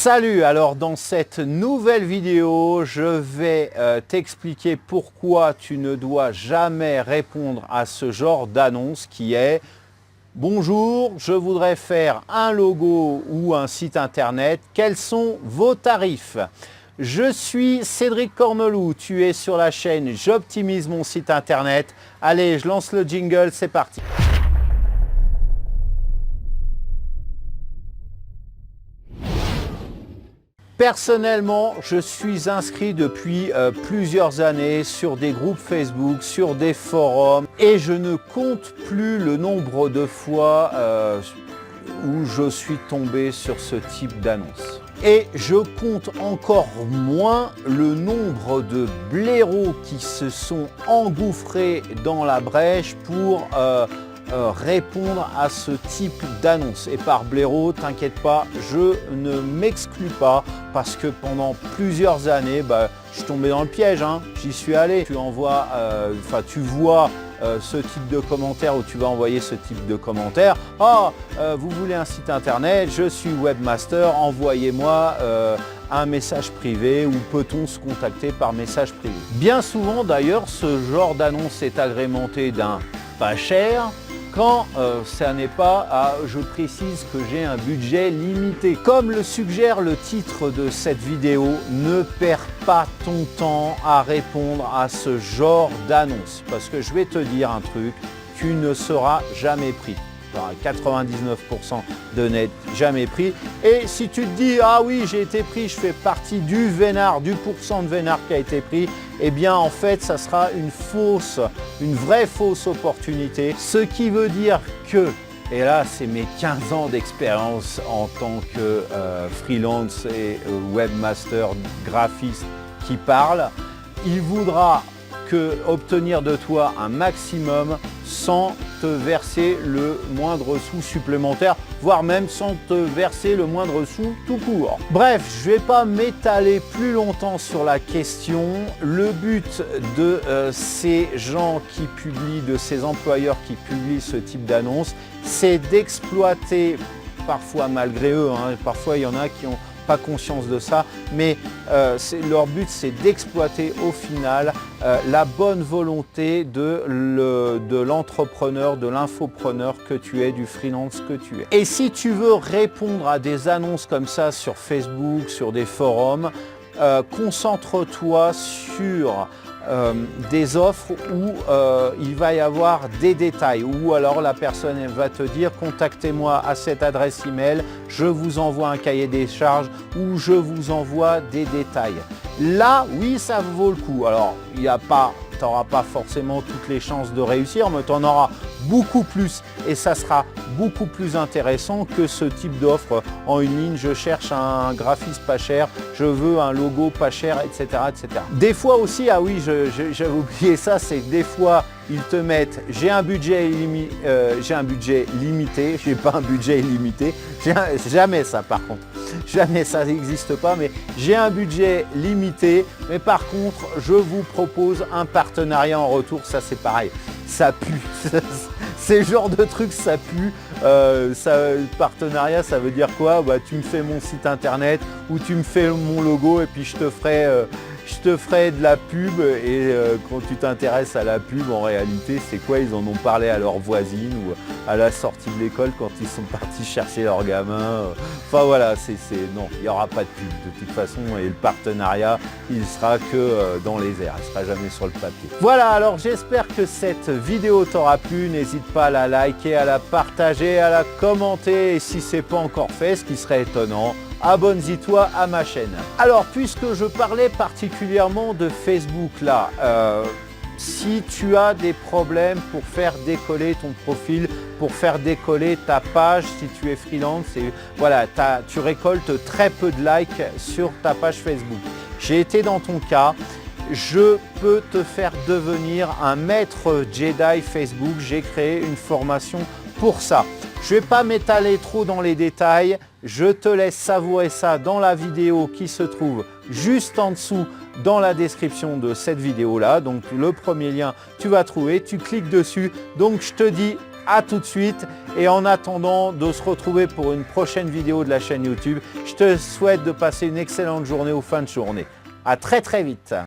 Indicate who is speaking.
Speaker 1: Salut, alors dans cette nouvelle vidéo, je vais t'expliquer pourquoi tu ne dois jamais répondre à ce genre d'annonce qui est « Bonjour, je voudrais faire un logo ou un site internet, quels sont vos tarifs ?» Je suis Cédric Corneloup, tu es sur la chaîne J'optimise mon site internet. Allez, je lance le jingle, c'est parti. Personnellement, je suis inscrit depuis plusieurs années sur des groupes Facebook, sur des forums et je ne compte plus le nombre de fois où je suis tombé sur ce type d'annonce. Et je compte encore moins le nombre de blaireaux qui se sont engouffrés dans la brèche pour répondre à ce type d'annonce. Et par blaireau, t'inquiète pas, je ne m'exclus pas parce que pendant plusieurs années, je suis tombé dans le piège, hein. J'y suis allé. Tu envoies, tu vois ce type de commentaire où tu vas envoyer ce type de commentaire. Vous voulez un site internet, je suis webmaster, envoyez-moi un message privé ou peut-on se contacter par message privé. Bien souvent d'ailleurs, ce genre d'annonce est agrémenté d'un pas cher, quand ça n'est pas je précise que j'ai un budget limité. Comme le suggère le titre de cette vidéo, ne perds pas ton temps à répondre à ce genre d'annonce. Parce que je vais te dire un truc, tu ne seras jamais pris. 99% de net jamais pris. Et si tu te dis, ah oui, j'ai été pris, je fais partie du vénard, du pourcent de vénard qui a été pris, eh bien en fait, ça sera une vraie fausse opportunité. Ce qui veut dire que, et là c'est mes 15 ans d'expérience en tant que freelance et webmaster graphiste qui parle, il voudra obtenir de toi un maximum sans te verser le moindre sou supplémentaire, voire même sans te verser le moindre sou tout court. Bref, je ne vais pas m'étaler plus longtemps sur la question. Le but de ces gens qui publient, de ces employeurs qui publient ce type d'annonce, c'est d'exploiter, parfois malgré eux, hein, parfois il y en a qui ont pas conscience de ça, mais leur but c'est d'exploiter au final la bonne volonté de l'entrepreneur, de l'infopreneur que tu es, du freelance que tu es. Et si tu veux répondre à des annonces comme ça sur Facebook, sur des forums, concentre-toi sur des offres où il va y avoir des détails, ou alors la personne elle va te dire contactez-moi à cette adresse email, je vous envoie un cahier des charges ou je vous envoie des détails. Là, oui, ça vaut le coup. Alors, tu n'auras pas forcément toutes les chances de réussir, mais tu en auras beaucoup plus et ça sera beaucoup plus intéressant que ce type d'offre en une ligne. Je cherche un graphiste pas cher, je veux un logo pas cher, etc. etc. Des fois aussi, ah oui, j'avais oublié ça, c'est que des fois, ils te mettent « j'ai un budget limité », j'ai pas un budget illimité, jamais ça par contre, jamais ça n'existe pas, mais j'ai un budget limité, mais par contre, je vous propose un partenariat en retour, ça c'est pareil, ça pue, ces genres de trucs ça pue, partenariat ça veut dire quoi? Tu me fais mon site internet ou tu me fais mon logo et puis je te ferai de la pub et quand tu t'intéresses à la pub, en réalité, c'est quoi? Ils en ont parlé à leur voisine ou à la sortie de l'école quand ils sont partis chercher leurs gamins. Enfin voilà, non, il n'y aura pas de pub de toute façon et le partenariat, il sera que dans les airs, il ne sera jamais sur le papier. Voilà, alors j'espère que cette vidéo t'aura plu. N'hésite pas à la liker, à la partager, à la commenter et si ce n'est pas encore fait, ce qui serait étonnant, abonne-toi à ma chaîne. Alors, puisque je parlais particulièrement de Facebook là, si tu as des problèmes pour faire décoller ton profil, pour faire décoller ta page, si tu es freelance, et voilà, tu récoltes très peu de likes sur ta page Facebook. J'ai été dans ton cas. Je peux te faire devenir un maître Jedi Facebook. J'ai créé une formation pour ça. Je ne vais pas m'étaler trop dans les détails. Je te laisse savourer ça dans la vidéo qui se trouve juste en dessous dans la description de cette vidéo-là. Donc le premier lien, tu vas trouver, tu cliques dessus. Donc je te dis à tout de suite. Et en attendant de se retrouver pour une prochaine vidéo de la chaîne YouTube, je te souhaite de passer une excellente journée ou fin de journée. À très vite.